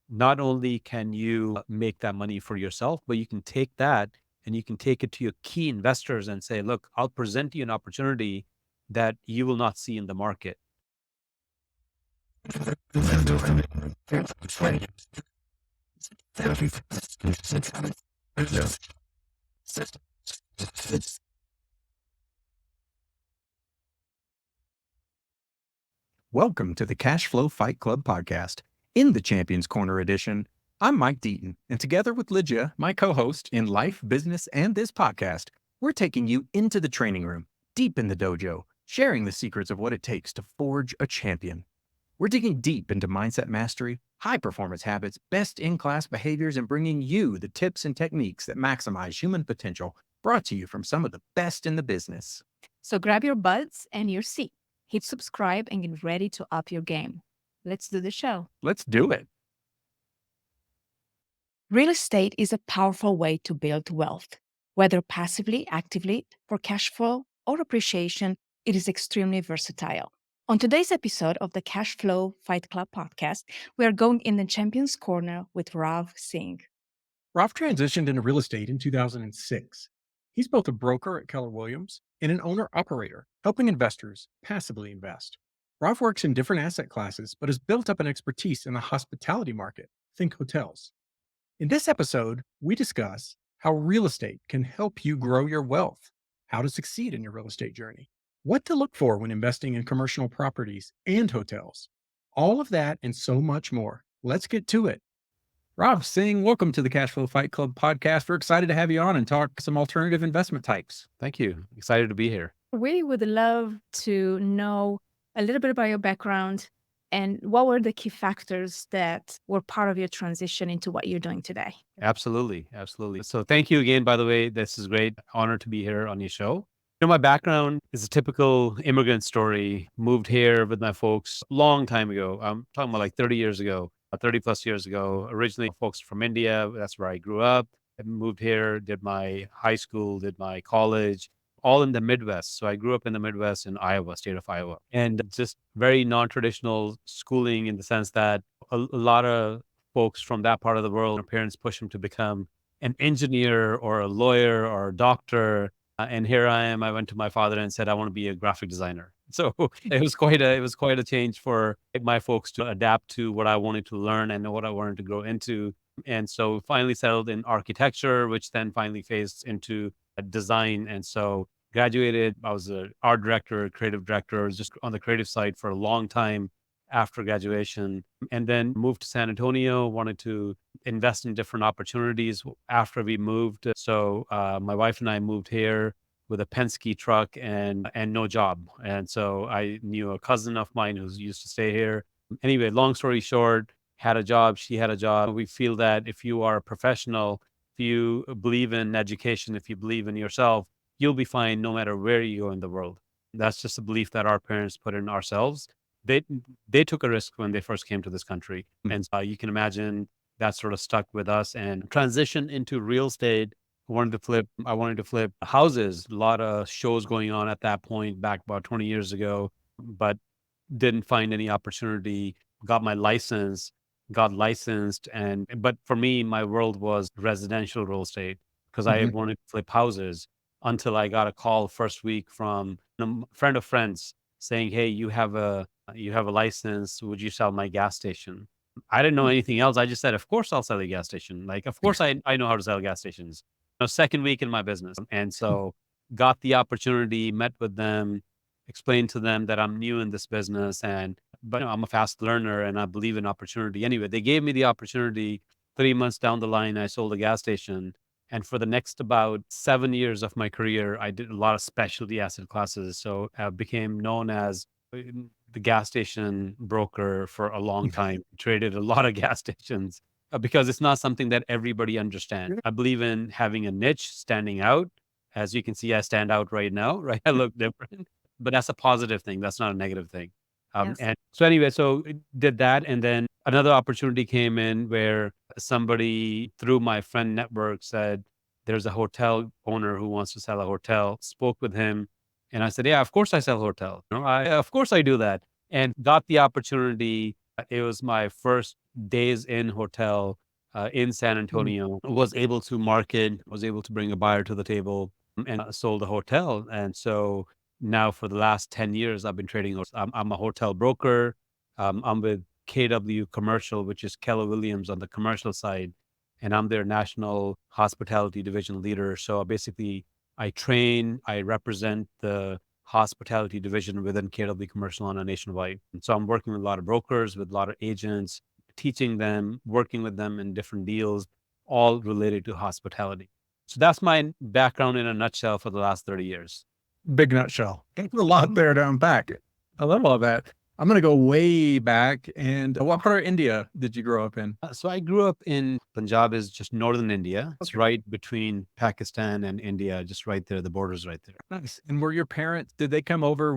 not only can you make that money for yourself, but you can take that and you can take it to your key investors and say, look, I'll present you an opportunity that you will not see in the market. Welcome to the Cash Flow Fight Club podcast. In the Champions Corner edition, I'm Mike Deaton, and together with Ligia, my co-host in life, business, and this podcast, we're taking you into the training room, deep in the dojo, sharing the secrets of what it takes to forge a champion. We're digging deep into mindset mastery, high-performance habits, best-in-class behaviors, and bringing you the tips and techniques that maximize human potential, brought to you from some of the best in the business. So grab your buds and your seat, hit subscribe, and get ready to up your game. Let's do the show. Let's do it. Real estate is a powerful way to build wealth. Whether passively, actively, for cash flow or appreciation, it is extremely versatile. On today's episode of the Cash Flow Fight Club podcast, we are going in the Champions Corner with Rav Singh. Rav transitioned into real estate in 2006. He's both a broker at Keller Williams and an owner-operator, helping investors passively invest. Rav works in different asset classes, but has built up an expertise in the hospitality market, think hotels. In this episode, we discuss how real estate can help you grow your wealth, how to succeed in your real estate journey, what to look for when investing in commercial properties and hotels. All of that and so much more. Let's get to it. Rav Singh, welcome to the Cash Flow Fight Club podcast. We're excited to have you on and talk some alternative investment types. Thank you. Excited to be here. We would love to know a little bit about your background and what were the key factors that were part of your transition into what you're doing today. Absolutely. Absolutely. So thank you again, by the way. This is great. Honor to be here on your show. My background is a typical immigrant story. Moved here with my folks a long time ago. I'm talking about like 30 years ago, 30 plus years ago. Originally, folks from India. That's where I grew up. I moved here, did my high school, did my college, all in the Midwest. So I grew up in the Midwest in Iowa, state of Iowa, and just very non-traditional schooling in the sense that a lot of folks from that part of the world, their parents push them to become an engineer or a lawyer or a doctor. And here I am. I went to my father and said, I want to be a graphic designer. So it was quite a change for my folks to adapt to what I wanted to learn and what I wanted to grow into. And so finally settled in architecture, which then finally phased into design. And so graduated. I was an art director, creative director. I was just on the creative side for a long time after graduation, and then moved to San Antonio, wanted to invest in different opportunities after we moved. So my wife and I moved here with a Penske truck and no job. And so I knew a cousin of mine who used to stay here. Anyway, long story short, had a job, she had a job. We feel that if you are a professional, if you believe in education, if you believe in yourself, you'll be fine no matter where you go in the world. That's just a belief that our parents put in ourselves. They took a risk when they first came to this country. And so you can imagine that sort of stuck with us and transitioned into real estate. I wanted to flip houses. A lot of shows going on at that point back about 20 years ago, but didn't find any opportunity. Got my license, got licensed. But for me, my world was residential real estate because I wanted to flip houses until I got a call first week from a friend of friends saying, hey, you have a license. Would you sell my gas station? I didn't know anything else. I just said, of course I'll sell a gas station. Like, of course I know how to sell gas stations. Second week in my business. And so got the opportunity, met with them, explained to them that I'm new in this business but I'm a fast learner and I believe in opportunity. Anyway, they gave me the opportunity. 3 months down the line, I sold a gas station. And for the next about 7 years of my career, I did a lot of specialty asset classes. So I became known as the gas station broker for a long time. Traded a lot of gas stations because it's not something that everybody understands. I believe in having a niche, standing out. As you can see, I stand out right now, right? I look different, but that's a positive thing. That's not a negative thing. Yes. And so anyway, so did that. And then another opportunity came in where somebody through my friend network said, there's a hotel owner who wants to sell a hotel, spoke with him. And I said, yeah, of course I sell hotel. Of course I do that. And got the opportunity. It was my first Days Inn hotel in San Antonio, was able to market, was able to bring a buyer to the table, and sold a hotel. And so now for the last 10 years, I've been trading. I'm a hotel broker. I'm with KW Commercial, which is Keller Williams on the commercial side, and I'm their national hospitality division leader. So basically, I train, I represent the hospitality division within KW Commercial on a nationwide. And so I'm working with a lot of brokers, with a lot of agents, teaching them, working with them in different deals, all related to hospitality. So that's my background in a nutshell for the last 30 years. Big nutshell. There's a lot there to unpack. I love all that. I'm going to go way back. And what part of India did you grow up in? So I grew up in Punjab, is just northern India. It's right between Pakistan and India, just right there. The border's right there. Nice. And were your parents, did they come over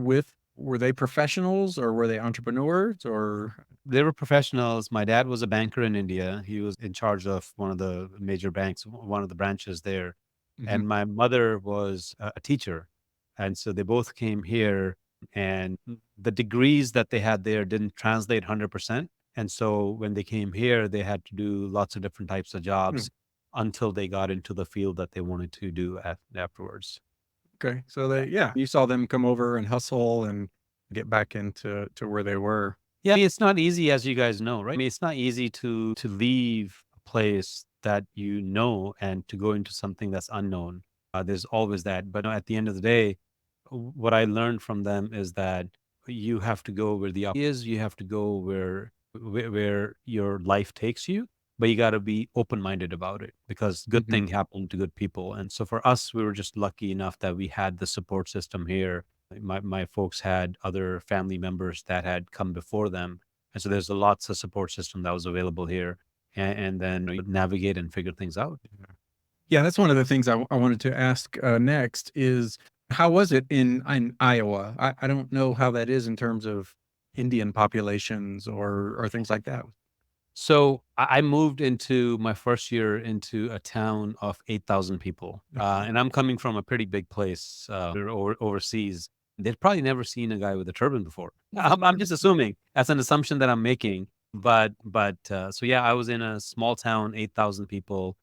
were they professionals or were they entrepreneurs or? They were professionals. My dad was a banker in India. He was in charge of one of the major banks, one of the branches there. And my mother was a teacher. And so they both came here, and the degrees that they had there didn't translate 100%. And so when they came here, they had to do lots of different types of jobs until they got into the field that they wanted to do afterwards. Okay. So you saw them come over and hustle and get back into where they were. Yeah, it's not easy, as you guys know, right? It's not easy to leave a place that you know and to go into something that's unknown. There's always that. But at the end of the day, what I learned from them is that you have to go where the opportunity is. You have to go where your life takes you, but you got to be open-minded about it, because good things happen to good people. And so for us, we were just lucky enough that we had the support system here. My folks had other family members that had come before them. And so there's lots of support system that was available here. And then you navigate and figure things out. Yeah, that's one of the things I wanted to ask next is, how was it in Iowa? I don't know how that is in terms of Indian populations or things like that. So I moved into my first year into a town of 8,000 people. And I'm coming from a pretty big place overseas. They'd probably never seen a guy with a turban before. I'm just assuming. That's an assumption that I'm making. So yeah, I was in a small town, 8,000 people.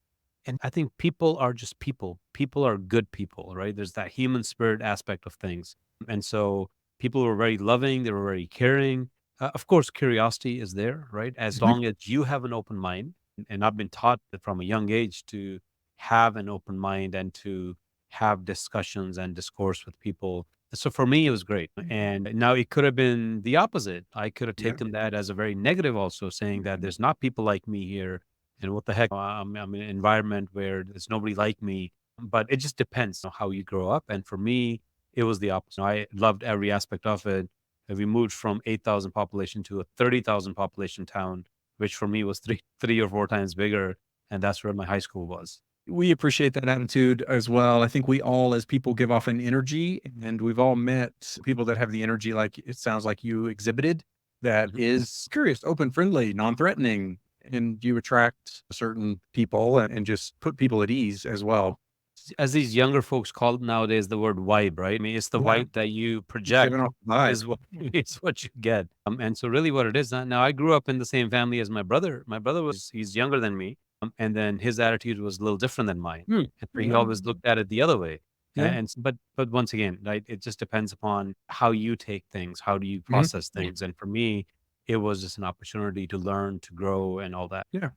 And I think people are just people. People are good people, right? There's that human spirit aspect of things. And so people were very loving. They were very caring. Of course, curiosity is there, right? As long as you have an open mind. And I've been taught that from a young age to have an open mind and to have discussions and discourse with people. So for me, it was great. And now it could have been the opposite. I could have taken that as a very negative also, saying that there's not people like me here. And what the heck, I'm in an environment where there's nobody like me. But it just depends on how you grow up. And for me, it was the opposite. I loved every aspect of it. And we moved from 8,000 population to a 30,000 population town, which for me was three or four times bigger. And that's where my high school was. We appreciate that attitude as well. I think we all, as people, give off an energy, and we've all met people that have the energy like it sounds like you exhibited, that is curious, open, friendly, non-threatening, and you attract certain people and just put people at ease as well. As these younger folks call it nowadays, the word vibe, right? It's the vibe that you project Giving off the vibe. is what you get. And so really what it is now, I grew up in the same family as my brother. My brother he's younger than me. And then his attitude was a little different than mine. And he always looked at it the other way. Yeah. But once again, right, it just depends upon how you take things, how do you process things. And for me, it was just an opportunity to learn, to grow, and all that. Yeah.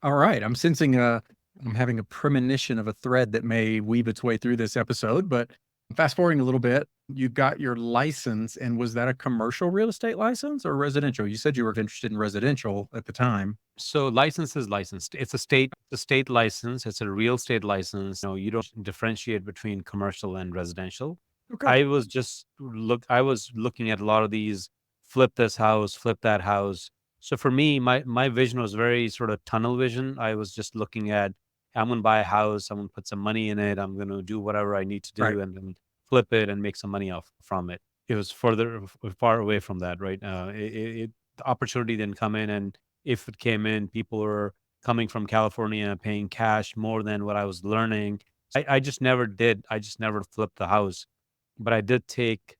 All right. I'm sensing I'm having a premonition of a thread that may weave its way through this episode, but fast forwarding a little bit, you got your license, and was that a commercial real estate license or residential? You said you were interested in residential at the time. So license is licensed. It's a state license. It's a real estate license. You don't differentiate between commercial and residential. Okay. I was looking at a lot of these, flip this house, flip that house. So for me, my vision was very sort of tunnel vision. I was just looking at, I'm going to buy a house, I'm going to put some money in it, I'm going to do whatever I need to do, and then flip it and make some money from it. It was far away from that, right? The opportunity didn't come in, and if it came in, people were coming from California paying cash more than what I was learning. I just never did. I just never flipped the house, but I did take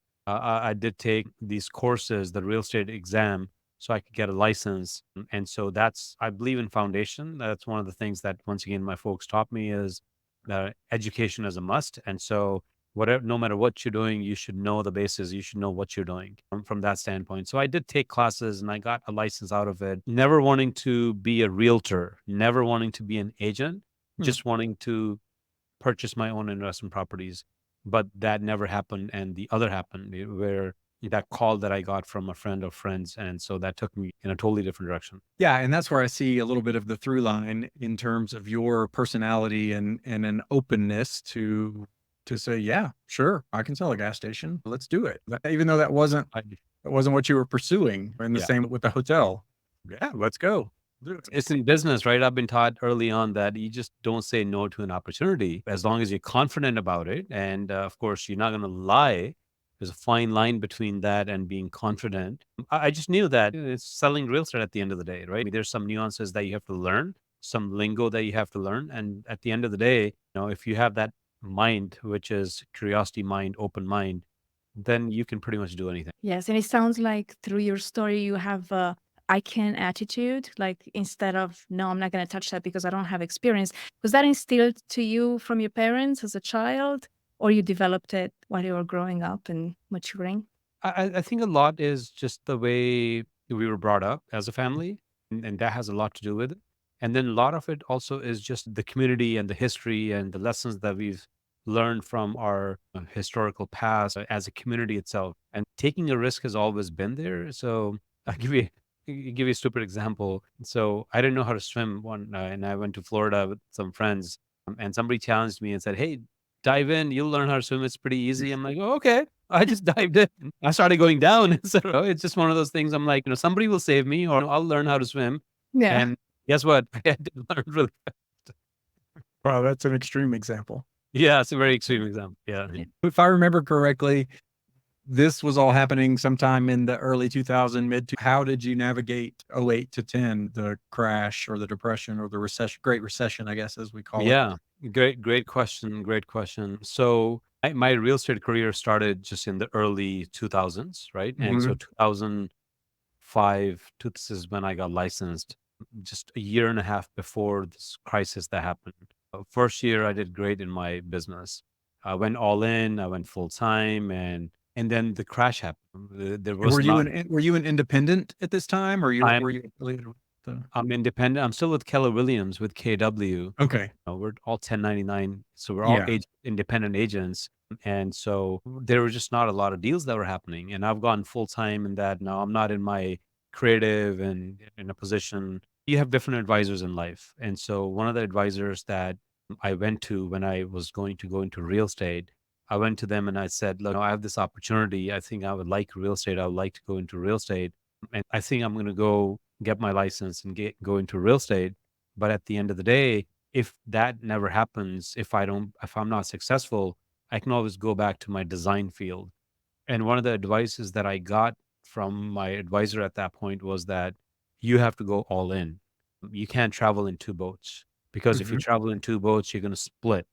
these courses, the real estate exam. so I could get a license. And so that's, I believe in foundation. That's one of the things that, once again, my folks taught me is that education is a must. And so whatever, no matter what you're doing, you should know the basis. You should know what you're doing from that standpoint. So I did take classes and I got a license out of it, never wanting to be a realtor, never wanting to be an agent, just wanting to purchase my own investment properties. But that never happened. And the other happened, where that call that I got from a friend of friends. And so that took me in a totally different direction. Yeah, and that's where I see a little bit of the through line in terms of your personality and an openness to say, yeah, sure, I can sell a gas station. Let's do it. Even though that wasn't what you were pursuing. And the Yeah. same with the hotel. Yeah, let's go. It's in business, right? I've been taught early on that you just don't say no to an opportunity as long as you're confident about it. And of course, you're not going to lie. There's a fine line between that and being confident. I just knew that it's selling real estate at the end of the day, right? I mean, there's some nuances that you have to learn, some lingo that you have to learn. And at the end of the day, if you have that mind, which is curiosity mind, open mind, then you can pretty much do anything. Yes, and it sounds like through your story you have a I can attitude. Like instead of no, I'm not going to touch that because I don't have experience. Was that instilled to you from your parents as a child, or you developed it while you were growing up and maturing? I think a lot is just the way we were brought up as a family, and that has a lot to do with it. And then a lot of it also is just the community and the history and the lessons that we've learned from our historical past as a community itself. And taking a risk has always been there. So I'll give you a stupid example. So I didn't know how to swim and I went to Florida with some friends, and somebody challenged me and said, "Hey, dive in, you'll learn how to swim. It's pretty easy." I'm like, "Oh, okay." I just dived in. I started going down. So it's just one of those things. I'm like, somebody will save me or I'll learn how to swim. Yeah. And guess what? I had to learn really fast. Wow, that's an extreme example. Yeah, it's a very extreme example. Yeah. If I remember correctly, this was all happening sometime in the early 2000, how did you navigate 08 to 10, the crash or the depression or the recession, Great Recession, I guess, as we call it? Yeah. Great question. Great question. So my real estate career started just in the early 2000s, right? And so 2005, this is when I got licensed, just a year and a half before this crisis that happened. First year, I did great in my business. I went all in, I went full time, and then the crash happened. There And was not. were you an independent at this time, or I'm were you affiliated with the? I'm independent. I'm still with Keller Williams with KW. Okay. We're all 1099, so we're all Yeah. independent agents. And so there were just not a lot of deals that were happening. And I've gone full time in that now. I'm not in my creative and in a position. You have different advisors in life. And so one of the advisors that I went to when I was going to go into real estate, I went to them and I said, "Look, I have this opportunity. I think I would like real estate. I would like to go into real estate. And I think I'm going to go get my license and go into real estate. But at the end of the day, if that never happens, if I'm not successful, I can always go back to my design field." And one of the advices that I got from my advisor at that point was that you have to go all in. You can't travel in two boats, because if you travel in two boats, you're going to split,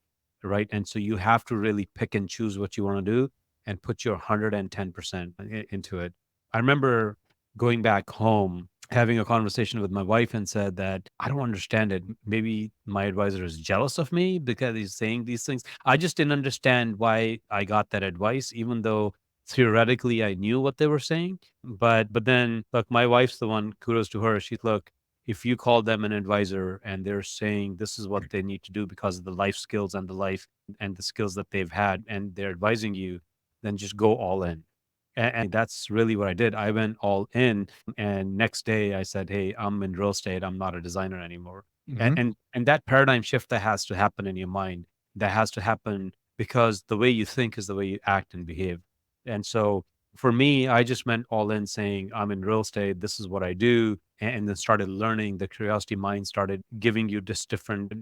right? And so you have to really pick and choose what you want to do and put your 110% into it. I remember going back home, having a conversation with my wife and said that I don't understand it. Maybe my advisor is jealous of me because he's saying these things. I just didn't understand why I got that advice, even though theoretically I knew what they were saying. But then look, my wife's the one, kudos to her. She's, look, if you call them an advisor and they're saying this is what they need to do because of the life skills and the life and the skills that they've had, and they're advising you, then just go all in. And that's really what I did. I went all in, and next day I said, "Hey, I'm in real estate. I'm not a designer anymore." And that paradigm shift that has to happen in your mind, that has to happen because the way you think is the way you act and behave. And so for me, I just went all in saying, "I'm in real estate. This is what I do." And then started learning. The curiosity mind started giving you just different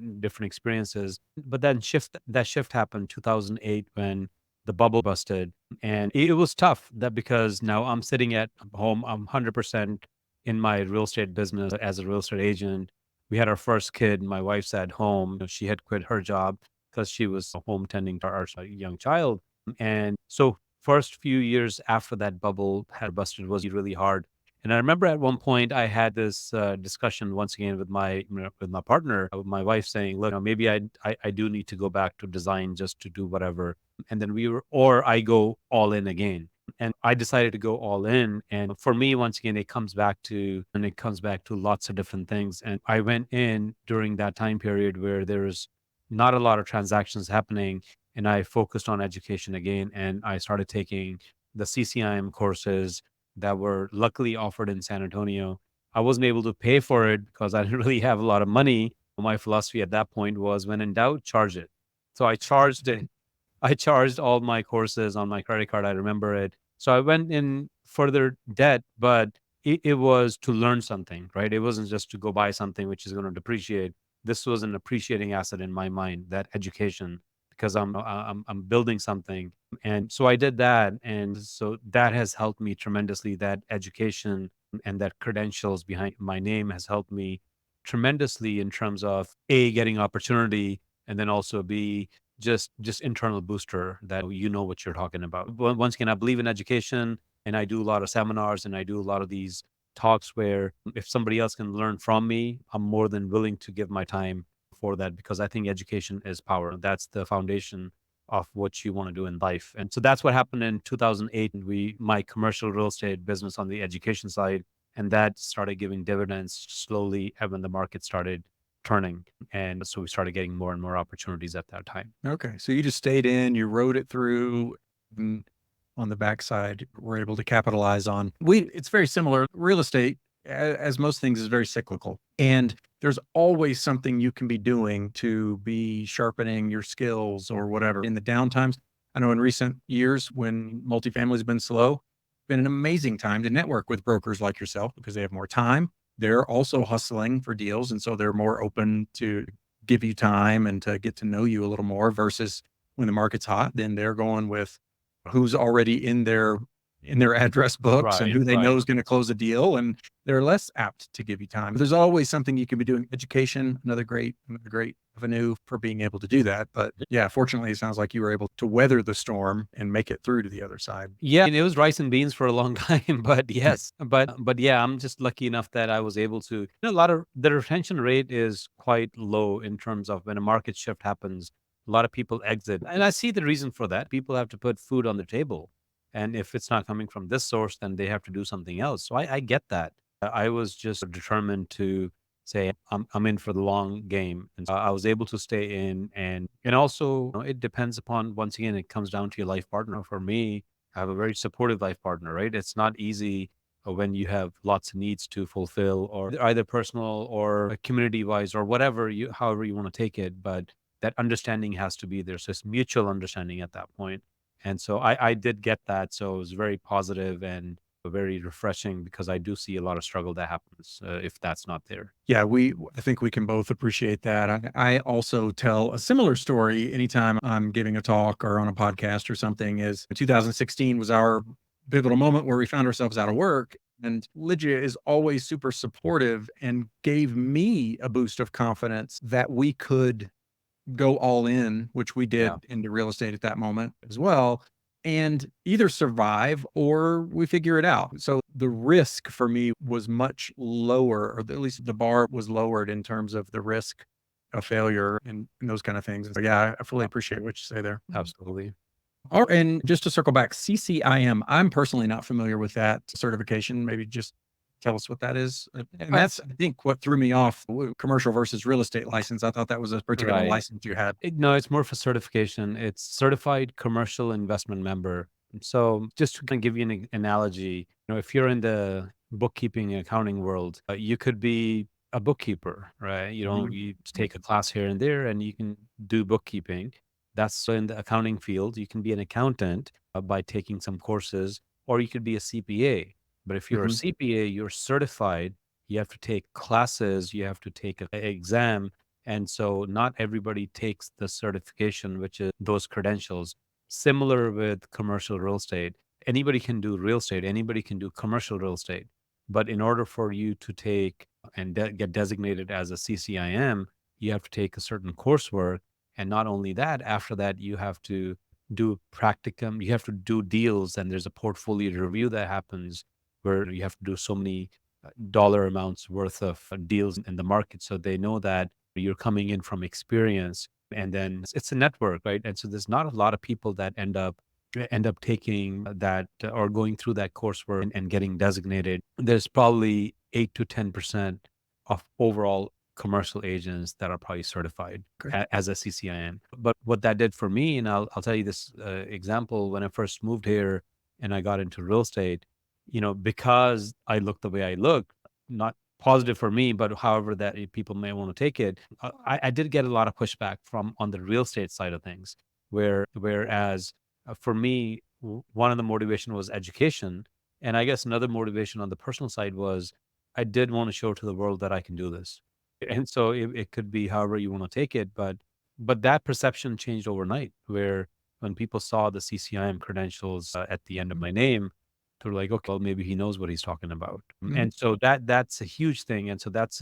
experiences. But then that shift happened 2008 when the bubble busted, and it was tough, that because now I'm sitting at home, I'm 100% in my real estate business as a real estate agent. We had our first kid. My wife's at home. She had quit her job because she was home tending to our young child. And so first few years after that bubble had busted was really hard. And I remember at one point I had this discussion once again with my partner, with my wife, saying, "Look, maybe I do need to go back to design just to do whatever." And then or I go all in again. And I decided to go all in. And for me, once again, it comes back to lots of different things. And I went in during that time period where there's not a lot of transactions happening, and I focused on education again. And I started taking the CCIM courses that were luckily offered in San Antonio. I wasn't able to pay for it because I didn't really have a lot of money. My philosophy at that point was, when in doubt, charge it. So I charged it. I charged all my courses on my credit card. I remember it. So I went in further debt, but it was to learn something, right? It wasn't just to go buy something which is going to depreciate. This was an appreciating asset in my mind, that education, because I'm building something. And so I did that. And so that has helped me tremendously. That education and that credentials behind my name has helped me tremendously in terms of A, getting opportunity, and then also B, just internal booster that you know what you're talking about. Once again, I believe in education, and I do a lot of seminars, and I do a lot of these talks where if somebody else can learn from me, I'm more than willing to give my time for that, because I think education is power. That's the foundation of what you want to do in life. And so that's what happened in 2008. And my commercial real estate business on the education side, and that started giving dividends slowly when the market started turning. And so we started getting more and more opportunities at that time. Okay. So you just stayed in, you rode it through, and on the backside, we're able to capitalize on. It's very similar. Real estate, as most things, is very cyclical. And there's always something you can be doing to be sharpening your skills or whatever. In the downtimes, I know in recent years when multifamily has been slow, been an amazing time to network with brokers like yourself because they have more time. They're also hustling for deals. And so they're more open to give you time and to get to know you a little more, versus when the market's hot, then they're going with who's already in their address books and Right, who they know right. is going to close a deal, and they're less apt to give you time. But there's always something you can be doing. Education, another great avenue for being able to do that. But yeah, fortunately, it sounds like you were able to weather the storm and make it through to the other side. Yeah, and it was rice and beans for a long time, but yes, but yeah, I'm just lucky enough that I was able to. A lot of the retention rate is quite low in terms of when a market shift happens. A lot of people exit, and I see the reason for that. People have to put food on the table, and if it's not coming from this source, then they have to do something else. So I get that. I was just determined to say I'm in for the long game, and so I was able to stay in, and also it depends upon, once again, it comes down to your life partner. For me, I have a very supportive life partner, right? It's not easy when you have lots of needs to fulfill, or either personal or community wise or whatever however you want to take it. But that understanding has to be there. So it's mutual understanding at that point. And so I did get that. So it was very positive and very refreshing, because I do see a lot of struggle that happens if that's not there. Yeah, I think we can both appreciate that. I also tell a similar story anytime I'm giving a talk or on a podcast or something. Is 2016 was our pivotal moment where we found ourselves out of work. And Ligia is always super supportive and gave me a boost of confidence that we could go all in, which we did Yeah. into real estate at that moment as well, and either survive or we figure it out. So the risk for me was much lower, or at least the bar was lowered in terms of the risk of failure and those kind of things. So yeah, I fully appreciate what you say there. Absolutely. Oh, and just to circle back, CCIM, I'm personally not familiar with that certification. Maybe just tell us what that is. And that's, I think, what threw me off, commercial versus real estate license. I thought that was a particular Right. license you had. No, it's more for certification. It's certified commercial investment member. So just to kind of give you an analogy, if you're in the bookkeeping and accounting world, you could be a bookkeeper, right? Mhm. You take a class here and there, and you can do bookkeeping. That's in the accounting field. You can be an accountant by taking some courses, or you could be a CPA. But if you're a Mhm. CPA, you're certified. You have to take classes. You have to take an exam, and so not everybody takes the certification, which is those credentials. Similar with commercial real estate. Anybody can do real estate, anybody can do commercial real estate. But in order for you to take and get designated as a CCIM, you have to take a certain coursework. And not only that, after that, you have to do practicum, you have to do deals, and there's a portfolio review that happens where you have to do so many dollar amounts worth of deals in the market. So they know that you're coming in from experience, and then it's a network, right? And so there's not a lot of people that end up taking that or going through that coursework and getting designated. There's probably 8 to 10% of overall commercial agents that are probably certified as a CCIM. But what that did for me, and I'll tell you this example, when I first moved here and I got into real estate, because I look the way I look, not positive for me, but however that people may want to take it, I did get a lot of pushback from on the real estate side of things, whereas for me, one of the motivation was education. And I guess another motivation on the personal side was I did want to show to the world that I can do this. And so it could be however you want to take it, but that perception changed overnight, where when people saw the CCIM credentials at the end of my name, they're like, okay, well, maybe he knows what he's talking about. And so that's a huge thing. And so that's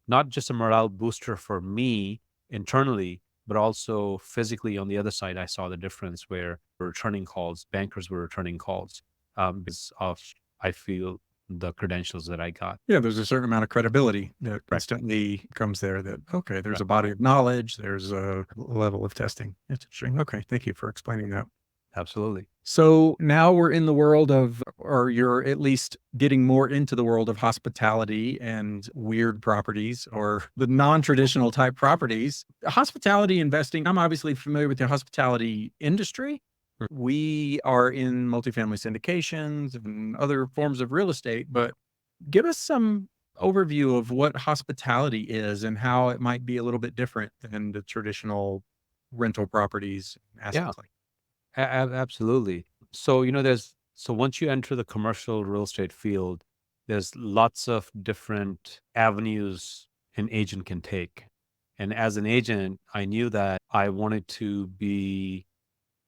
not just a morale booster for me internally, but also physically on the other side. I saw the difference where we're returning calls, bankers were returning calls because of, I feel, the credentials that I got. Yeah, there's a certain amount of credibility that Correct. instantly comes there that, okay, there's a body of knowledge, there's a level of testing. It's interesting. Okay, thank you for explaining that. Absolutely. So now we're in the world of, or you're at least getting more into the world of hospitality and weird properties or the non-traditional type properties. Hospitality investing, I'm obviously familiar with the hospitality industry. We are in multifamily syndications and other forms of real estate, but give us some overview of what hospitality is and how it might be a little bit different than the traditional rental properties assets. Absolutely. So, once you enter the commercial real estate field, there's lots of different avenues an agent can take. And as an agent, I knew that I wanted to be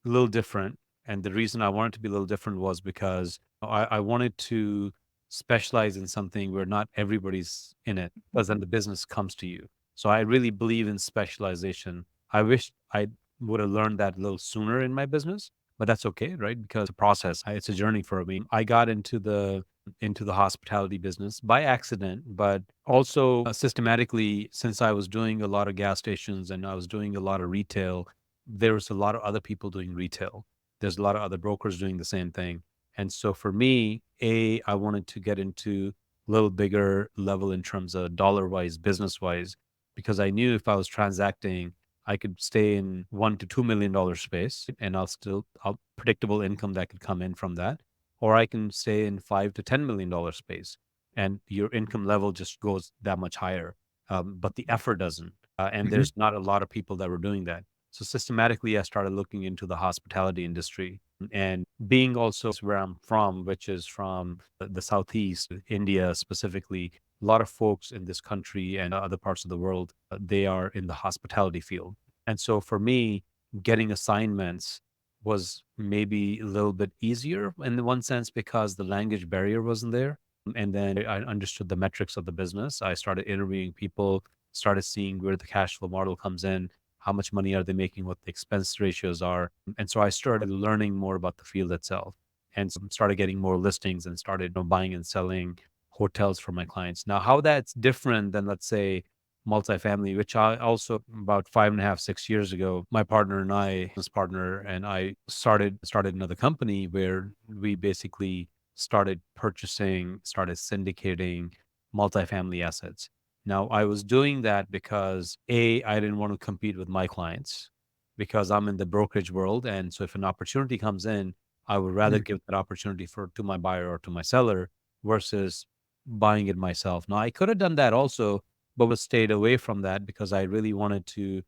a little different. And the reason I wanted to be a little different was because I wanted to specialize in something where not everybody's in it, because then the business comes to you. So I really believe in specialization. I wish I would have learned that a little sooner in my business, but that's okay, right? Because it's a process. It's a journey for me. I got into the hospitality business by accident, but also systematically, since I was doing a lot of gas stations and I was doing a lot of retail, there was a lot of other people doing retail. There's a lot of other brokers doing the same thing. And so for me, I wanted to get into a little bigger level in terms of dollar wise, business wise, because I knew if I was transacting, I could stay in $1 to $2 million space and I'll predictable income that could come in from that. Or I can stay in $5 to $10 million space and your income level just goes that much higher. But the effort doesn't. And there's not a lot of people that were doing that. So systematically, I started looking into the hospitality industry and being also where I'm from, which is from the Southeast, India specifically. A lot of folks in this country and other parts of the world, they are in the hospitality field. And so for me, getting assignments was maybe a little bit easier in one sense because the language barrier wasn't there. And then I understood the metrics of the business. I started interviewing people, started seeing where the cash flow model comes in, how much money are they making, what the expense ratios are. And so I started learning more about the field itself and started getting more listings and started buying and selling hotels for my clients. Now, how that's different than, let's say, multifamily, which I also about 5.5, 6 years ago, my partner and I, this partner and I started another company where we basically started syndicating multifamily assets. Now, I was doing that because I didn't want to compete with my clients because I'm in the brokerage world. And so if an opportunity comes in, I would rather give that opportunity to my buyer or to my seller versus buying it myself. Now, I could have done that also, but was stayed away from that because I really wanted to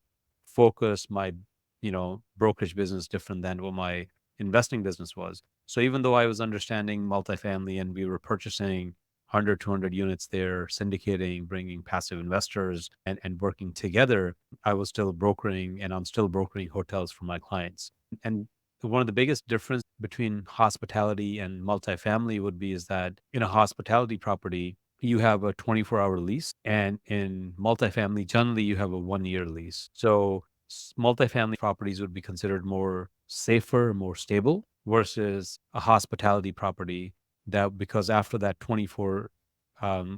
focus my, brokerage business different than what my investing business was. So even though I was understanding multifamily and we were purchasing 100, 200 units there, syndicating, bringing passive investors and working together, I was still brokering and I'm still brokering hotels for my clients. And one of the biggest difference between hospitality and multifamily would be is that in a hospitality property, you have a 24-hour lease, and in multifamily, generally you have a 1-year lease. So multifamily properties would be considered more safer, more stable versus a hospitality property that because after that 24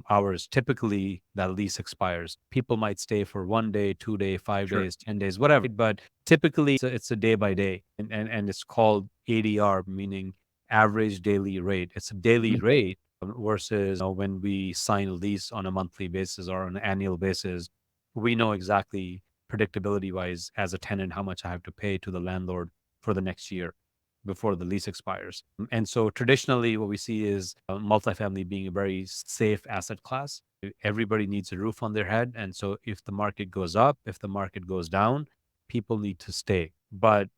hours, typically that lease expires. People might stay for 1 day, 2 day, five Sure. days, 10 days, whatever. But typically it's a day by day. And it's called ADR, meaning average daily rate. It's a daily Mhm. rate versus when we sign a lease on a monthly basis or on an annual basis, we know exactly predictability wise as a tenant how much I have to pay to the landlord for the next year before the lease expires. And so traditionally, what we see is multifamily being a very safe asset class. Everybody needs a roof on their head. And so if the market goes up, if the market goes down, people need to stay. But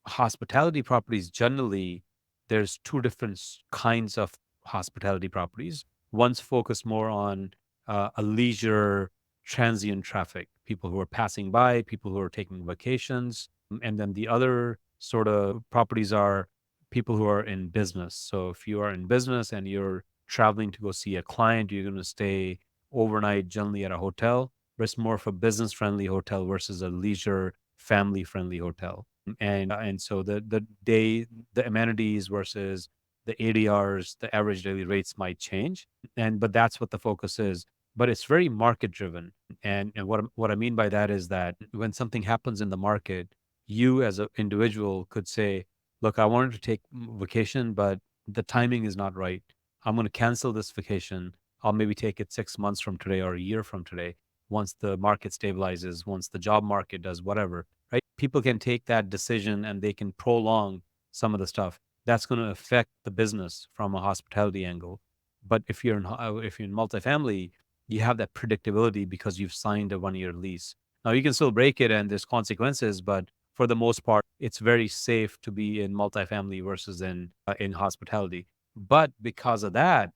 hospitality properties generally, there's two different kinds of hospitality properties. One's focused more on a leisure transient traffic, people who are passing by, people who are taking vacations. And then the other sort of properties are people who are in business. So if you are in business and you're traveling to go see a client, you're going to stay overnight generally at a hotel, but it's more of a business friendly hotel versus a leisure family friendly hotel. And so the amenities versus the ADRs, the average daily rates might change. But that's what the focus is. But it's very market driven. And what I mean by that is that when something happens in the market, you as an individual could say, look, I wanted to take vacation, but the timing is not right. I'm going to cancel this vacation. I'll maybe take it 6 months from today or a year from today, once the market stabilizes, once the job market does whatever, right? People can take that decision and they can prolong some of the stuff. That's going to affect the business from a hospitality angle. But if you're in multifamily, you have that predictability because you've signed a 1 year lease. Now you can still break it and there's consequences, but for the most part, it's very safe to be in multifamily versus in hospitality. But because of that,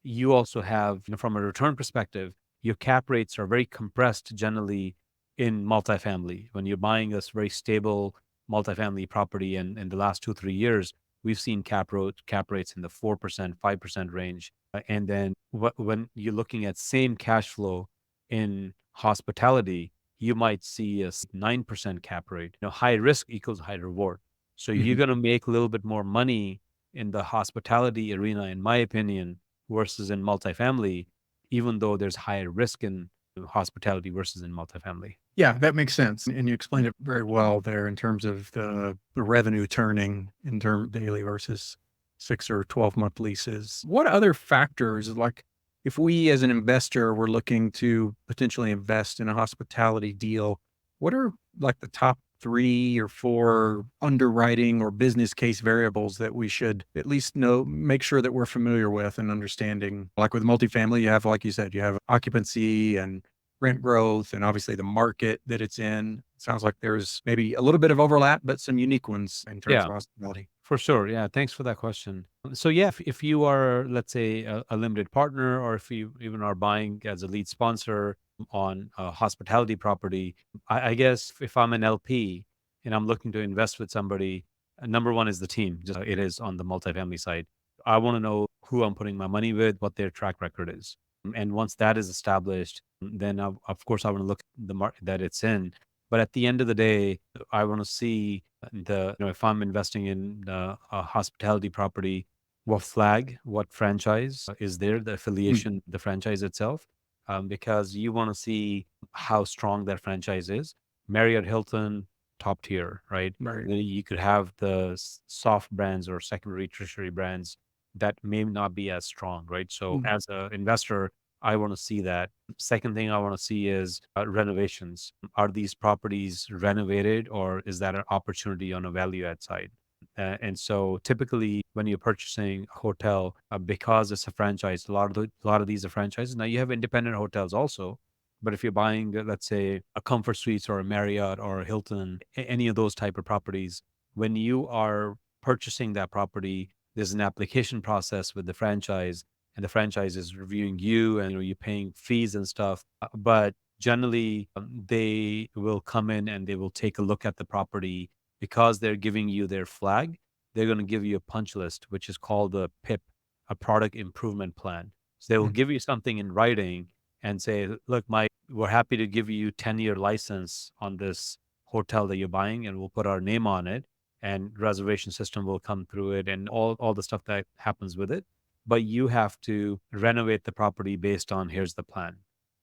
you also have, from a return perspective, your cap rates are very compressed generally in multifamily. When you're buying this very stable multifamily property, and in the last 2, 3 years, we've seen cap rates in the 4%, 5% range. And then when you're looking at same cash flow in hospitality, you might see a 9% cap rate. High risk equals high reward. So you're Mhm. going to make a little bit more money in the hospitality arena, in my opinion, versus in multifamily, even though there's higher risk in hospitality versus in multifamily. Yeah, that makes sense. And you explained it very well there in terms of the revenue turning in terms of daily versus 6 or 12 month leases. What other factors, like if we as an investor were looking to potentially invest in a hospitality deal, what are like the top 3 or 4 underwriting or business case variables that we should at least know, make sure that we're familiar with and understanding? Like with multifamily, you have, like you said, you have occupancy and rent growth and obviously the market that it's in. Sounds like there's maybe a little bit of overlap, but some unique ones in terms Yeah, of hospitality. for sure. Yeah, thanks for that question. So yeah, if you are, let's say, a limited partner, or if you even are buying as a lead sponsor on a hospitality property, I guess if I'm an LP and I'm looking to invest with somebody, number one is the team, just it is on the multifamily side. I want to know who I'm putting my money with, what their track record is. And once that is established, then of course I want to look at the market that it's in. But at the end of the day, I want to see if I'm investing in a hospitality property, what flag, what franchise is there, the Mm, affiliation, the franchise itself, because you want to see how strong that franchise is. Marriott, Hilton, top tier, right? right. Then you could have the soft brands or secondary, tertiary brands that may not be as strong, right? So Mm, as an investor, I want to see that. Second thing I want to see is renovations. Are these properties renovated, or is that an opportunity on a value add side? And so typically when you're purchasing a hotel, because it's a franchise, a lot of these are franchises. Now you have independent hotels also, but if you're buying, let's say, a Comfort Suites or a Marriott or a Hilton, any of those type of properties, when you are purchasing that property, there's an application process with the franchise, and the franchise is reviewing you, and you're paying fees and stuff. But generally, they will come in and they will take a look at the property because they're giving you their flag. They're going to give you a punch list, which is called a PIP, a product improvement plan. So they will mm, give you something in writing and say, look, Mike, we're happy to give you 10-year license on this hotel that you're buying, and we'll put our name on it, and reservation system will come through it, and all the stuff that happens with it. but you have to renovate the property based on here's the plan.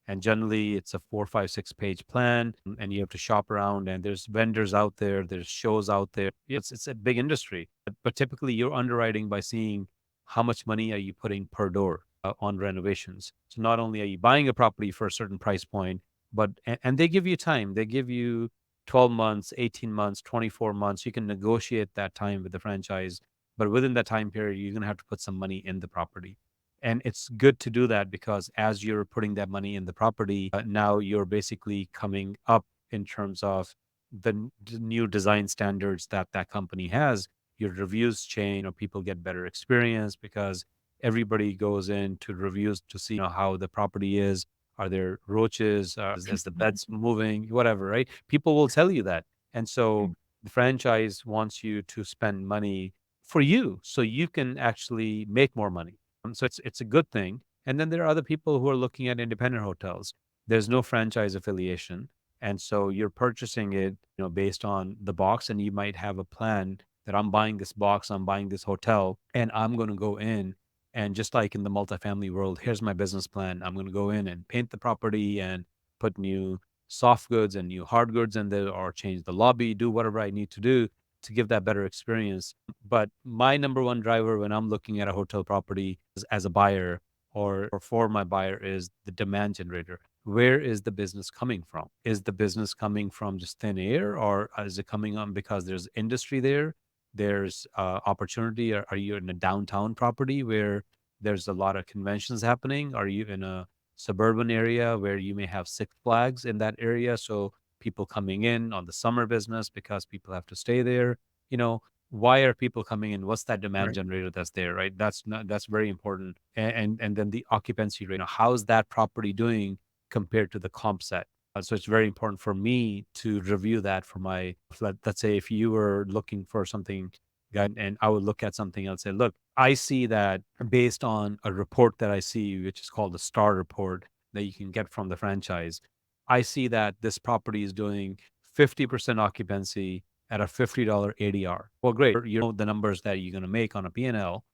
And generally, it's a 4, 5, 6 page plan, and you have to shop around. And there's vendors out there, there's shows out there. It's a big industry, but typically you're underwriting by seeing how much money are you putting per door on renovations. So not only are you buying a property for a certain price point, but and they give you time. They give you 12 months, 18 months, 24 months. You can negotiate that time with the franchise, but within that time period, you're going to have to put some money in the property. And it's good to do that because as you're putting that money in the property, now you're basically coming up in terms of the new design standards that that company has. Your reviews change, or people get better experience because everybody goes in to reviews to see how the property is. Are there roaches? Is the beds moving? Whatever, right? People will tell you that. And so the franchise wants you to spend money for you so you can actually make more money. So it's a good thing. And then there are other people who are looking at independent hotels. There's no franchise affiliation. And so you're purchasing it, based on the box, and you might have a plan that I'm buying this box, I'm buying this hotel, and I'm going to go in and just like in the multifamily world, here's my business plan. I'm going to go in and paint the property and put new soft goods and new hard goods in there, or change the lobby, do whatever I need to do to give that better experience. But my number one driver when I'm looking at a hotel property as a buyer, or for my buyer, is the demand generator. Where is the business coming from? Is the business coming from just thin air, or is it coming on because there's industry there? There's opportunity. Are you in a downtown property where there's a lot of conventions happening? Are you in a suburban area where you may have Six Flags in that area? So people coming in on the summer business because people have to stay there. You know, why are people coming in? What's that demand Right. generator that's there, right? That's very important. And then the occupancy rate. How's that property doing compared to the comp set? So it's very important for me to review that for my, let's say if you were looking for something, and I would look at something and say, look, I see that based on a report that I see, which is called the STAR report that you can get from the franchise. I see that this property is doing 50% occupancy at a $50 ADR. Well, great. You know the numbers that you're going to make on a P&L,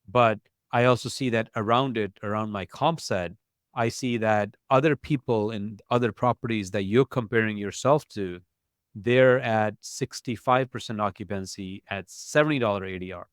but I also see that around it, around my comp set, I see that other people in other properties that you're comparing yourself to, they're at 65% occupancy at $70 ADR.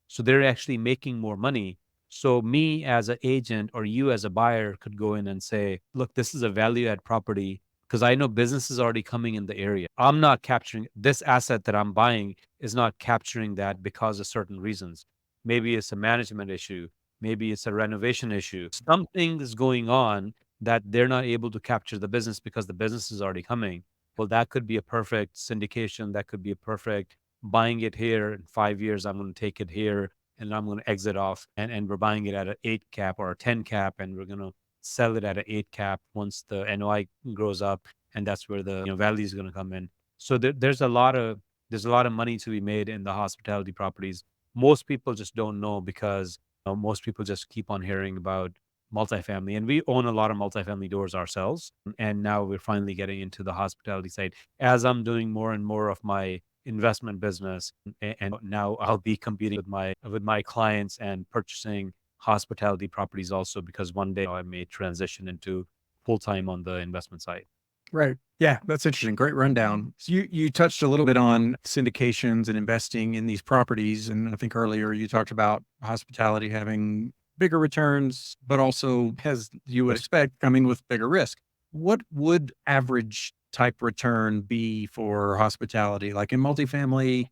So they're actually making more money. So me as an agent or you as a buyer could go in and say, look, this is a value add property because I know business is already coming in the area. I'm not capturing this asset that I'm buying is not capturing that because of certain reasons. Maybe it's a management issue. Maybe it's a renovation issue. Something is going on that they're not able to capture the business because the business is already coming. Well, that could be a perfect syndication. That could be a perfect buying it here in 5 years. I'm going to take it here and I'm going to exit off. And we're buying it at an 8 cap or a 10 cap. And we're going to sell it at an 8 cap once the NOI grows up. And that's where the value is going to come in. So there's a lot of money to be made in the hospitality properties. Most people just don't know because most people just keep on hearing about multifamily, and we own a lot of multifamily doors ourselves. And now we're finally getting into the hospitality side as I'm doing more and more of my investment business. And now I'll be competing with my clients and purchasing hospitality properties also, because one day I may transition into full time on the investment side. Right. Yeah, that's interesting. Great rundown. So you touched a little bit on syndications and investing in these properties. And I think earlier you talked about hospitality having bigger returns, but also, as you would expect, coming with bigger risk. What would average type return be for hospitality? Like in multifamily,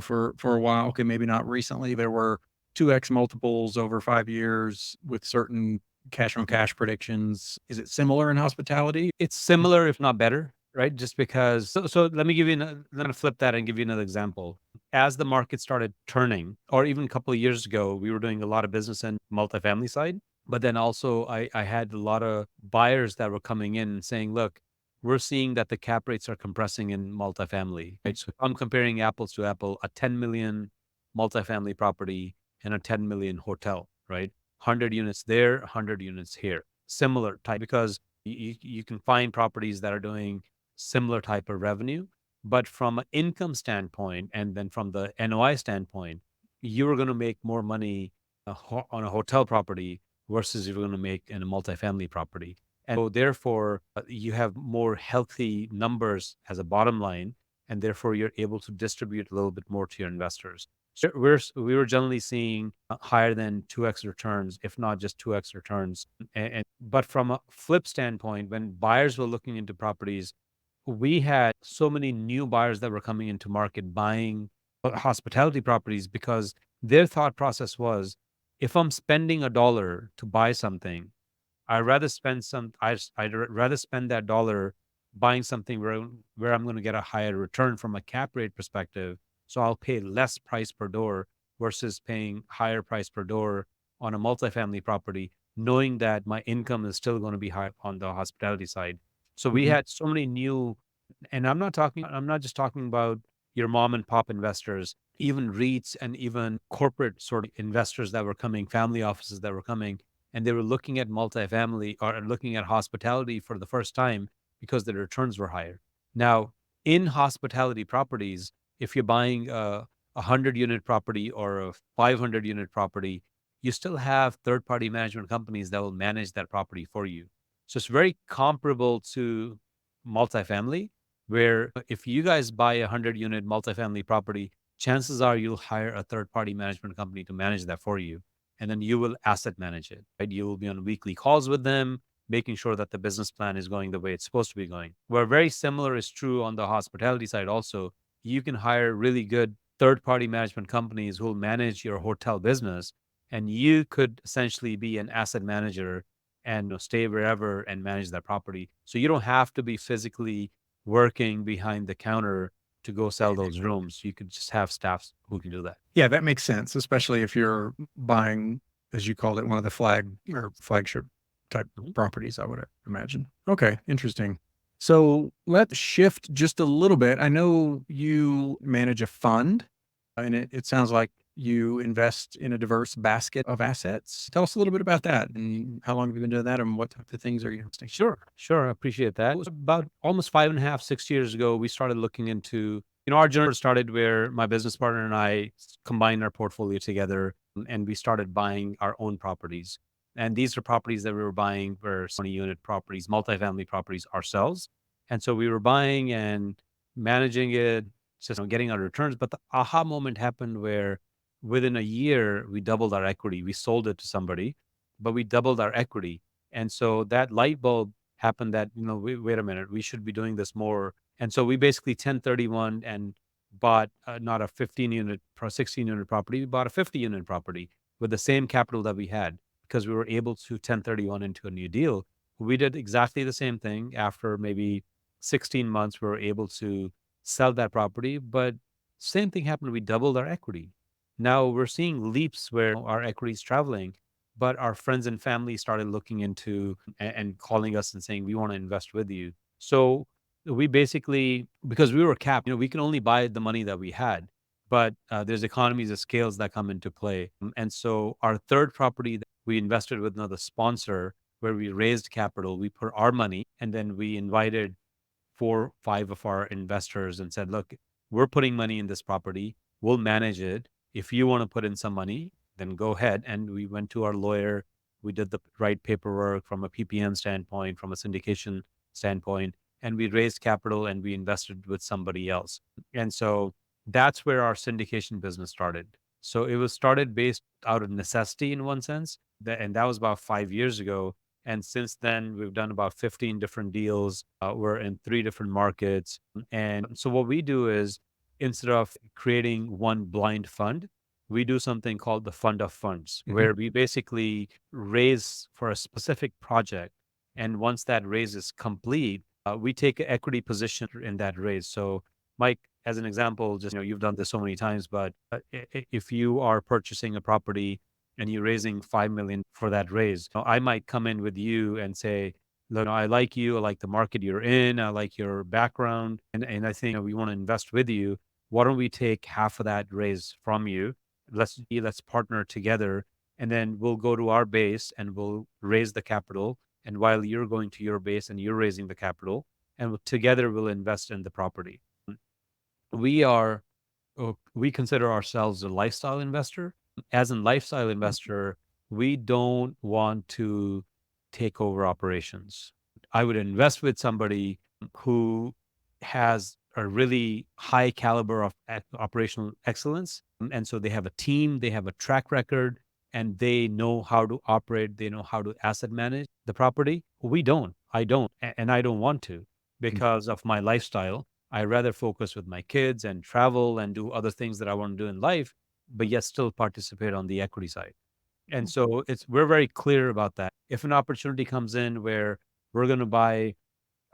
for a while, okay, maybe not recently, there were 2x multiples over 5 years with certain cash on cash predictions. Is it similar in hospitality? It's similar, if not better, right? Just because. So let me give you. Let me flip that and give you another example. As the market started turning, or even a couple of years ago, we were doing a lot of business in multifamily side. But then also, I had a lot of buyers that were coming in and saying, "Look, we're seeing that the cap rates are compressing in multifamily." Right? So I'm comparing apples to apple. A 10 million multifamily property and a 10 million hotel, right? 100 units there, 100 units here. Similar type, because you can find properties that are doing similar type of revenue, but from an income standpoint and then from the NOI standpoint, you're going to make more money on a hotel property versus if you're going to make in a multifamily property. And so therefore, you have more healthy numbers as a bottom line, and therefore you're able to distribute a little bit more to your investors. So we were generally seeing higher than 2x returns, if not just 2x returns. But from a flip standpoint, when buyers were looking into properties, we had so many new buyers that were coming into market buying hospitality properties because their thought process was, if I'm spending $1 to buy something, I'd rather spend that dollar buying something where I'm going to get a higher return from a cap rate perspective. So I'll pay less price per door versus paying higher price per door on a multifamily property, knowing that my income is still going to be high on the hospitality side. So we Mhm. had so many new, and I'm not just talking about your mom and pop investors, even REITs and even corporate sort of investors that were coming, family offices that were coming, and they were looking at multifamily or looking at hospitality for the first time because the returns were higher. Now, in hospitality properties, if you're buying a 100-unit property or a 500-unit property, you still have third-party management companies that will manage that property for you. So it's very comparable to multifamily, where if you guys buy a 100-unit multifamily property, chances are you'll hire a third-party management company to manage that for you, and then you will asset manage it, right? You will be on weekly calls with them, making sure that the business plan is going the way it's supposed to be going. Where very similar is true on the hospitality side also. You can hire really good third-party management companies who will manage your hotel business, and you could essentially be an asset manager and stay wherever and manage that property. So you don't have to be physically working behind the counter to go sell those rooms. You could just have staffs who can do that. Yeah, that makes sense, especially if you're buying, as you called it, one of the flagship type Mhm. properties, I would imagine. Okay, interesting. So let's shift just a little bit. I know you manage a fund, and it sounds like you invest in a diverse basket of assets. Tell us a little bit about that and how long have you been doing that and what type of things are you investing? Sure. I appreciate that. It was about almost 5.5, 6 years ago, we started looking into, our journey started where my business partner and I combined our portfolio together and we started buying our own properties. And these are properties that we were buying were 20-unit properties, multifamily properties ourselves. And so we were buying and managing it, just getting our returns. But the aha moment happened where within a year, we doubled our equity. We sold it to somebody, but we doubled our equity. And so that light bulb happened that, wait a minute, we should be doing this more. And so we basically 1031 and bought not a 15-unit, 16-unit property. We bought a 50-unit property with the same capital that we had because we were able to 1031 into a new deal. We did exactly the same thing. After maybe 16 months, we were able to sell that property, but same thing happened. We doubled our equity. Now we're seeing leaps where our equity is traveling, but our friends and family started looking into and calling us and saying, we want to invest with you. So we basically, because we were capped, we can only buy the money that we had, but there's economies of scales that come into play. And so our third property that we invested with another sponsor where we raised capital, we put our money, and then we invited 4, 5 of our investors and said, look, we're putting money in this property. We'll manage it. If you want to put in some money, then go ahead. And we went to our lawyer. We did the right paperwork from a PPM standpoint, from a syndication standpoint, and we raised capital and we invested with somebody else. And so that's where our syndication business started. So it was started based out of necessity in one sense. And that was about 5 years ago. And since then, we've done about 15 different deals. We're in 3 different markets. And so what we do is instead of creating one blind fund, we do something called the fund of funds, Mhm. where we basically raise for a specific project. And once that raise is complete, we take an equity position in that raise. So, Mike, as an example, just you've done this so many times, but if you are purchasing a property and you're raising 5 million for that raise, I might come in with you and say, look, I like you, I like the market you're in, I like your background, and I think we want to invest with you. Why don't we take half of that raise from you? Let's partner together, and then we'll go to our base and we'll raise the capital. And while you're going to your base and you're raising the capital, and together we'll invest in the property. We are we consider ourselves a lifestyle investor. As a lifestyle investor, we don't want to take over operations. I would invest with somebody who has a really high caliber of operational excellence. And so they have a team, they have a track record, and they know how to operate, they know how to asset manage the property. We don't. I don't. And I don't want to because of my lifestyle. I rather focus with my kids and travel and do other things that I want to do in life, but yet still participate on the equity side. And so we're very clear about that. If an opportunity comes in where we're going to buy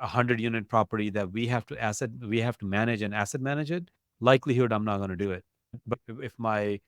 100-unit property that we have to manage and asset manage it, likelihood I'm not going to do it. But if my,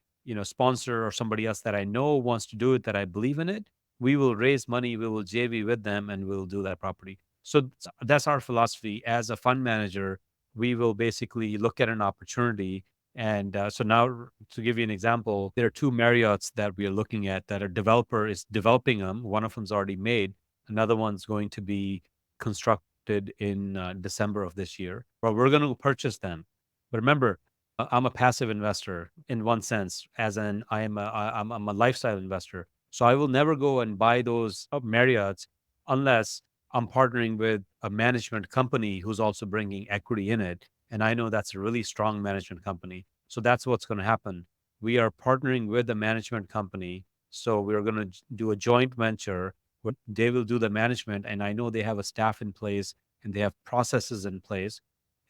sponsor or somebody else that I know wants to do it, that I believe in it, we will raise money, we will JV with them, and we'll do that property. So that's our philosophy. As a fund manager, we will basically look at an opportunity. And so now, to give you an example, there are two Marriotts that we are looking at that a developer is developing them. One of them's already made. Another one's going to be constructed in December of this year. Well, we're going to purchase them. But remember, I'm a passive investor in one sense, as in I'm a lifestyle investor. So I will never go and buy those Marriotts unless I'm partnering with a management company who's also bringing equity in it. And I know that's a really strong management company. So that's what's going to happen. We are partnering with a management company. So we're going to do a joint venture where they will do the management. And I know they have a staff in place and they have processes in place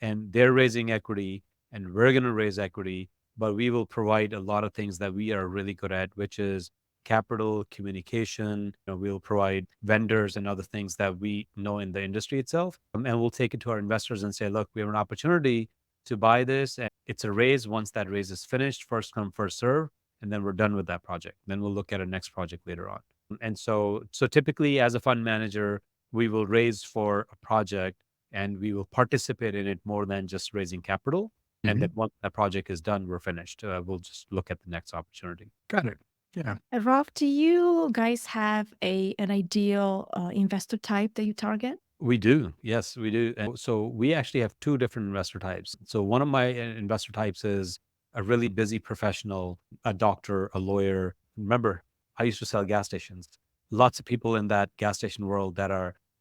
and they're raising equity and we're going to raise equity, but we will provide a lot of things that we are really good at, which is capital, communication. We'll provide vendors and other things that we know in the industry itself. And we'll take it to our investors and say, look, we have an opportunity to buy this. And it's a raise. Once that raise is finished, first come, first serve, and then we're done with that project. Then we'll look at a next project later on. And so typically as a fund manager, we will raise for a project and we will participate in it more than just raising capital. And then once that project is done, we're finished. We'll just look at the next opportunity. Got it. Yeah. Rob, do you guys have an ideal investor type that you target? We do. Yes, we do. And so we actually have two different investor types. So one of my investor types is a really busy professional, a doctor, a lawyer. Remember, I used to sell gas stations. Lots of people in that gas station world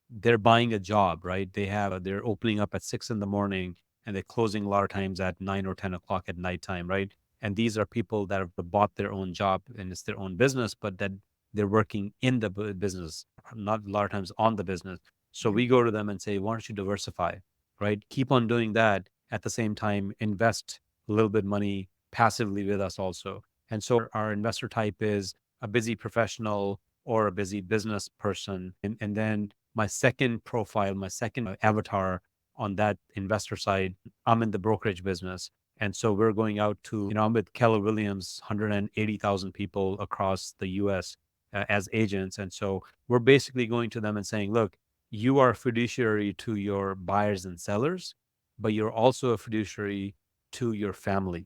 they're buying a job, right? They're opening up at 6 a.m. and they're closing a lot of times at 9 or 10 o'clock at nighttime, right? And these are people that have bought their own job and it's their own business, but that they're working in the business, not a lot of times on the business. So we go to them and say, why don't you diversify, right? Keep on doing that. At the same time, invest a little bit money passively with us also. And so our investor type is a busy professional or a busy business person. And then my second profile, my second avatar on that investor side, I'm in the brokerage business. And so we're going out to, I'm with Keller Williams, 180,000 people across the US as agents. And so we're basically going to them and saying, look, you are a fiduciary to your buyers and sellers, but you're also a fiduciary to your family,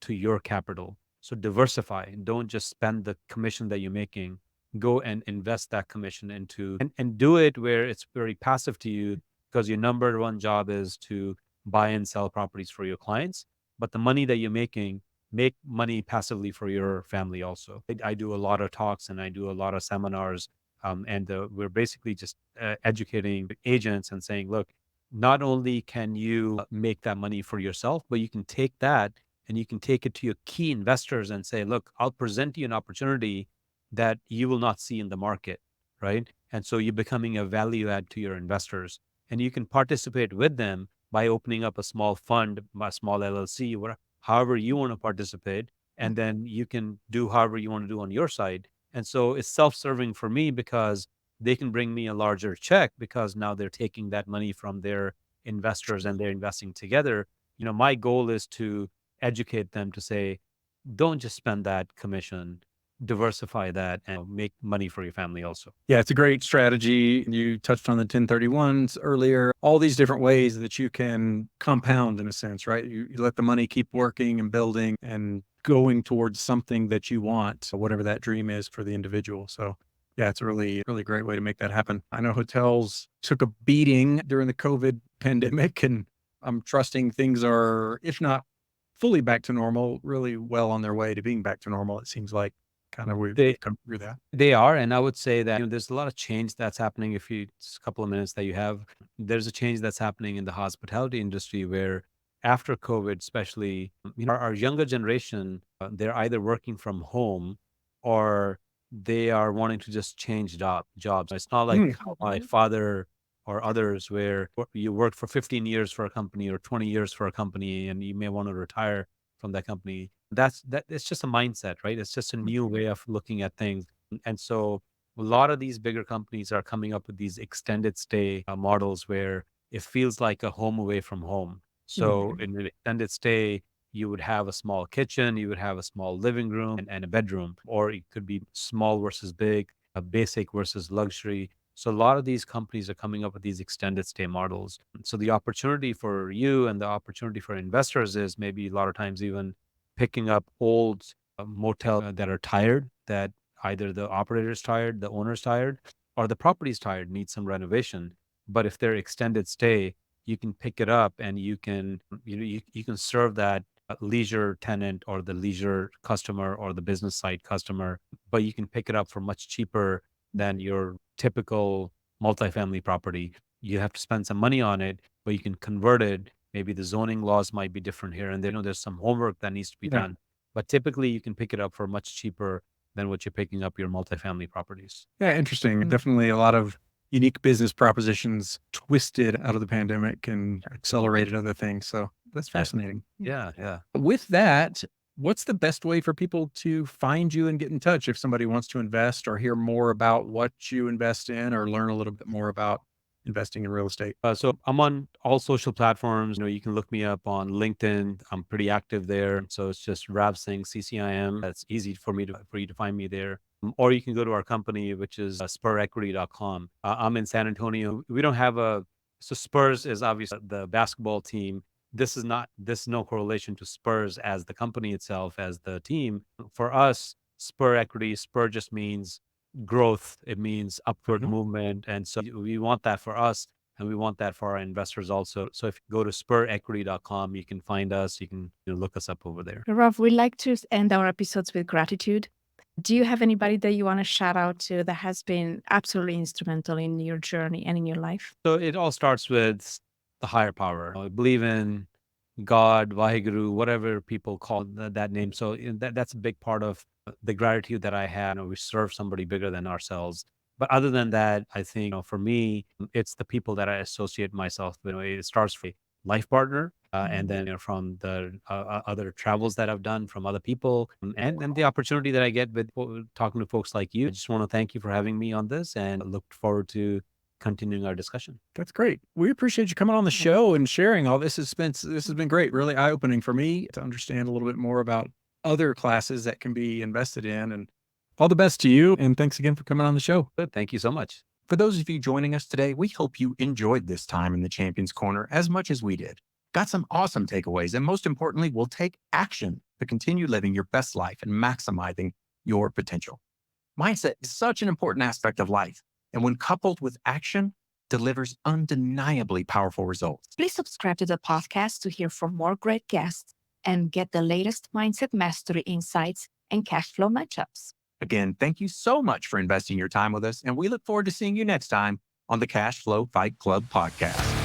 to your capital. So diversify and don't just spend the commission that you're making. Go and invest that commission into and do it where it's very passive to you because your number one job is to buy and sell properties for your clients. But the money that you're making, make money passively for your family also. I do a lot of talks and I do a lot of seminars. And we're basically just educating agents and saying, look, not only can you make that money for yourself, but you can take that and you can take it to your key investors and say, look, I'll present you an opportunity that you will not see in the market, right? And so you're becoming a value add to your investors. And you can participate with them by opening up a small fund, a small LLC, however you want to participate. And then you can do however you want to do on your side. And so it's self-serving for me because they can bring me a larger check because now they're taking that money from their investors and they're investing together. My goal is to educate them to say, don't just spend that commission, diversify that and make money for your family also. Yeah, it's a great strategy. You touched on the 1031s earlier, all these different ways that you can compound in a sense, right? You let the money keep working and building and going towards something that you want, whatever that dream is for the individual. So yeah, it's a really, really great way to make that happen. I know hotels took a beating during the COVID pandemic, and I'm trusting things are, if not fully back to normal, really well on their way to being back to normal. It seems like kind of we've They come through that. they are, and I would say that there's a lot of change that's happening. If you just a couple of minutes that you have, there's a change that's happening in the hospitality industry where after COVID, especially, our younger generation, they're either working from home or they are wanting to just change jobs. It's not like how my father or others where you worked for 15 years for a company or 20 years for a company and you may want to retire from that company. It's just a mindset, right? It's just a new way of looking at things. And so a lot of these bigger companies are coming up with these extended stay models where it feels like a home away from home. So in an extended stay, you would have a small kitchen, you would have a small living room and a bedroom, or it could be small versus big, a basic versus luxury. So a lot of these companies are coming up with these extended stay models. So the opportunity for you and the opportunity for investors is maybe a lot of times even picking up old motel that are tired, that either the operator's tired, the owner's tired, or the property's tired, needs some renovation. But if they're extended stay, you can pick it up and you can you can serve that leisure tenant or the leisure customer or the business site customer, but you can pick it up for much cheaper than your typical multifamily property. You have to spend some money on it, but you can convert it. Maybe the zoning laws might be different here and there. There's some homework that needs to be done, but typically you can pick it up for much cheaper than what you're picking up your multifamily properties. Yeah, interesting. Definitely a lot of unique business propositions twisted out of the pandemic and accelerated other things. So that's fascinating. Yeah. With that, what's the best way for people to find you and get in touch if somebody wants to invest or hear more about what you invest in or learn a little bit more about investing in real estate? So I'm on all social platforms. You can look me up on LinkedIn. I'm pretty active there. So it's just Rav Singh, CCIM. That's easy for you to find me there. Or you can go to our company, which is SpurEquity.com. I'm in San Antonio. We don't have so Spurs is obviously the basketball team. This is no correlation to Spurs as the company itself, as the team. For us, Spur Equity, Spur just means growth. It means upward movement. And so we want that for us and we want that for our investors also. So if you go to SpurEquity.com, you can find us, you can look us up over there. Rav, we like to end our episodes with gratitude. Do you have anybody that you want to shout out to that has been absolutely instrumental in your journey and in your life? So it all starts with the higher power. I believe in God, Vaheguru, whatever people call that name. So that's a big part of the gratitude that I have. We serve somebody bigger than ourselves. But other than that, I think for me, it's the people that I associate myself with. It starts with life partner, and then from the other travels that I've done from other people, and the opportunity that I get with talking to folks like you. I just want to thank you for having me on this, and look forward to continuing our discussion. That's great. We appreciate you coming on the show and sharing all this. This has been great, really eye-opening for me to understand a little bit more about other classes that can be invested in. And all the best to you. And thanks again for coming on the show. Good. Thank you so much. For those of you joining us today, we hope you enjoyed this time in the Champions Corner as much as we did. Got some awesome takeaways, and most importantly, we'll take action to continue living your best life and maximizing your potential. Mindset is such an important aspect of life, and when coupled with action, delivers undeniably powerful results. Please subscribe to the podcast to hear from more great guests and get the latest mindset mastery insights and cash flow matchups. Again, thank you so much for investing your time with us, and we look forward to seeing you next time on the Cash Flow Fight Club podcast.